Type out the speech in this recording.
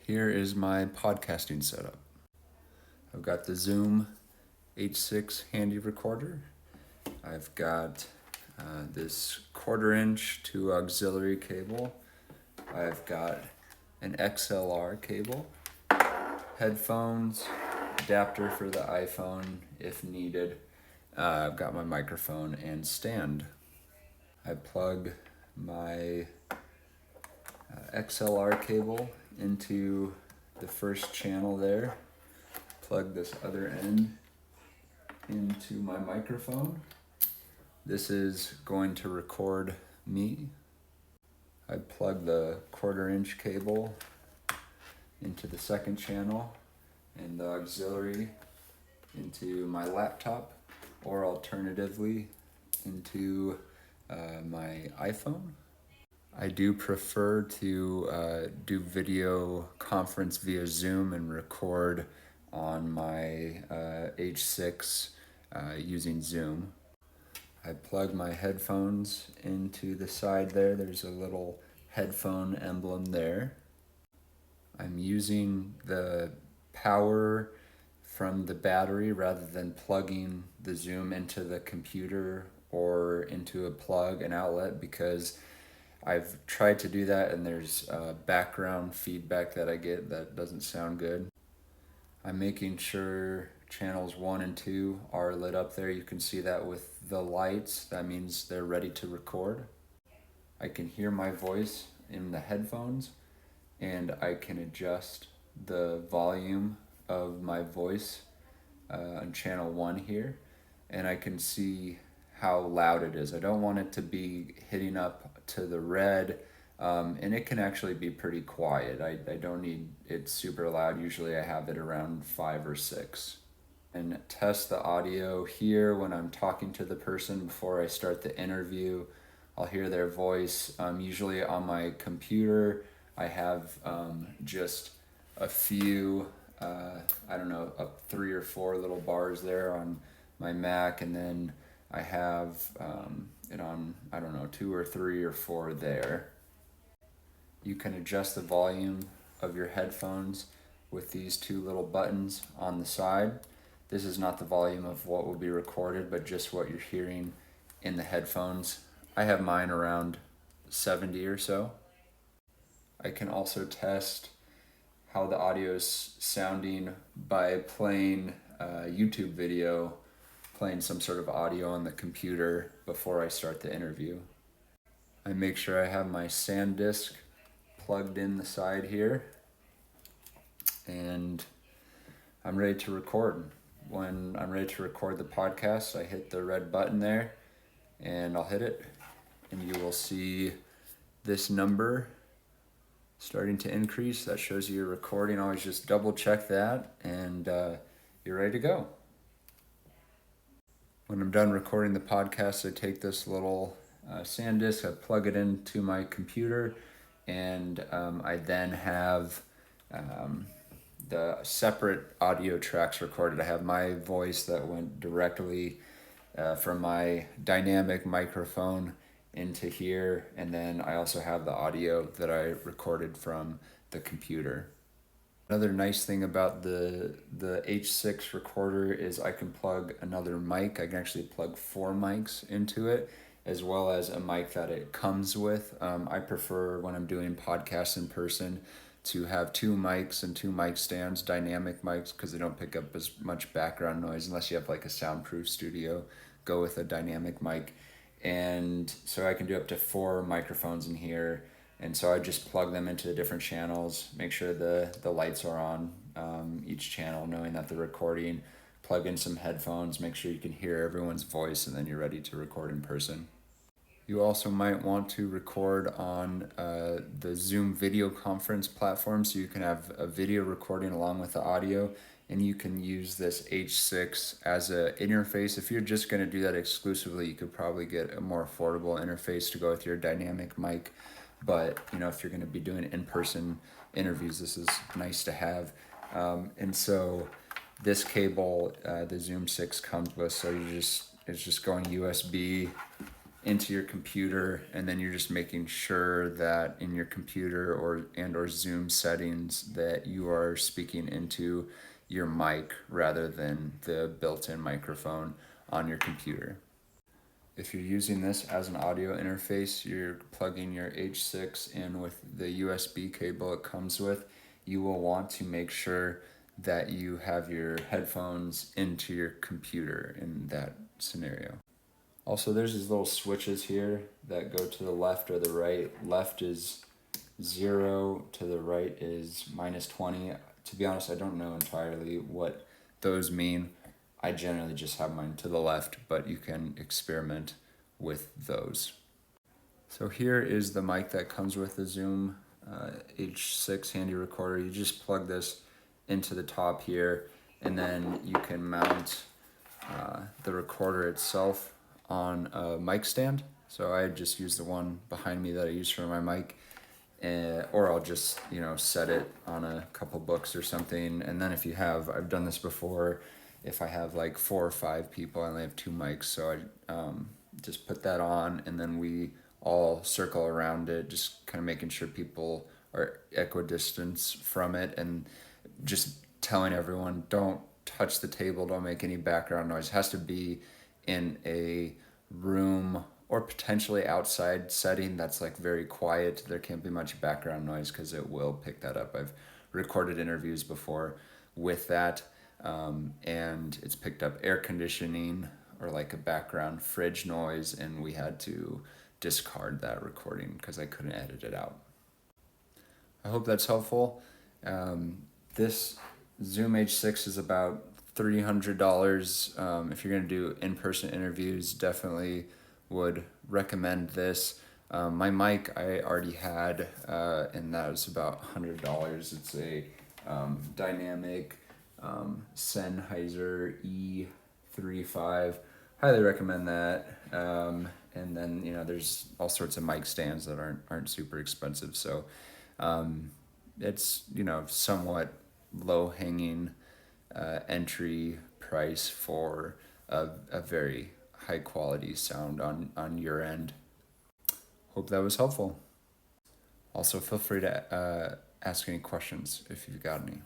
Here is my podcasting setup. I've got the Zoom H6 handy recorder. I've got this 1/4" to auxiliary cable. I've got an XLR cable, headphones, adapter for the iPhone if needed. I've got my microphone and stand. I plug my XLR cable into the first channel there, plug this other end into my microphone. This is going to record me. I plug the 1/4" cable into the second channel and the auxiliary into my laptop, or alternatively into my iPhone. I do prefer to do video conference via Zoom and record on my H6 using Zoom. I plug my headphones into the side there. There's a little headphone emblem there. I'm using the power from the battery rather than plugging the Zoom into the computer or into a plug and outlet, because I've tried to do that and there's background feedback that I get that doesn't sound good. I'm making sure channels 1 and 2 are lit up there. You can see that with the lights. That means they're ready to record. I can hear my voice in the headphones, and I can adjust the volume of my voice on channel 1 here, and I can see how loud it is. I don't want it to be hitting up to the red, and it can actually be pretty quiet. I don't need it super loud. Usually I have it around 5 or 6. And test the audio here when I'm talking to the person before I start the interview. I'll hear their voice. Usually on my computer, I have just a few, 3 or 4 little bars there on my Mac, and then I have it on, 2 or 3 or 4 there. You can adjust the volume of your headphones with these 2 little buttons on the side. This is not the volume of what will be recorded, but just what you're hearing in the headphones. I have mine around 70 or so. I can also test how the audio is sounding by playing a YouTube video, playing some sort of audio on the computer before I start the interview. I make sure I have my SanDisk plugged in the side here, and I'm ready to record. When I'm ready to record the podcast, I hit the red button there, and I'll hit it, and you will see this number starting to increase. That shows you you're recording. Always just double check that, and you're ready to go. When I'm done recording the podcast, I take this little SanDisk, I plug it into my computer, and I then have the separate audio tracks recorded. I have my voice that went directly from my dynamic microphone into here, and then I also have the audio that I recorded from the computer. Another nice thing about the H6 recorder is I can plug another mic. I can actually plug 4 mics into it, as well as a mic that it comes with. I prefer, when I'm doing podcasts in person, to have 2 mics and 2 mic stands, dynamic mics, because they don't pick up as much background noise unless you have like a soundproof studio. Go with a dynamic mic. And so I can do up to 4 microphones in here. And so I just plug them into the different channels, make sure the lights are on each channel, knowing that they're recording, plug in some headphones, make sure you can hear everyone's voice, and then you're ready to record in person. You also might want to record on the Zoom video conference platform, so you can have a video recording along with the audio, and you can use this H6 as an interface. If you're just going to do that exclusively, you could probably get a more affordable interface to go with your dynamic mic. But if you're going to be doing in-person interviews, this is nice to have. And so this cable, the Zoom 6 comes with, so it's just going USB into your computer, and then you're just making sure that in your computer or Zoom settings that you are speaking into your mic rather than the built-in microphone on your computer. If you're using this as an audio interface, you're plugging your H6 in with the USB cable it comes with. You will want to make sure that you have your headphones into your computer in that scenario. Also, there's these little switches here that go to the left or the right. Left is 0, to the right is -20. To be honest, I don't know entirely what those mean. I generally just have mine to the left, but you can experiment with those. So here is the mic that comes with the Zoom H6 handy recorder. You just plug this into the top here, and then you can mount the recorder itself on a mic stand. So I just use the one behind me that I use for my mic, or I'll just set it on a couple books or something. And then if you have, I've done this before, if I have like 4 or 5 people, I only have 2 mics, so I just put that on, and then we all circle around it, just kind of making sure people are equidistant from it, and just telling everyone, don't touch the table, don't make any background noise. It has to be in a room or potentially outside setting that's like very quiet. There can't be much background noise because it will pick that up. I've recorded interviews before with that, and it's picked up air conditioning or like a background fridge noise, and we had to discard that recording because I couldn't edit it out. I hope that's helpful. This Zoom H6 is about $300. If you're going to do in-person interviews, definitely would recommend this. My mic I already had, and that was about $100. It's a dynamic Sennheiser E35. Highly recommend that. And then there's all sorts of mic stands that aren't super expensive. So it's somewhat low-hanging entry price for a very high-quality sound on your end. Hope that was helpful. Also, feel free to ask any questions if you've got any.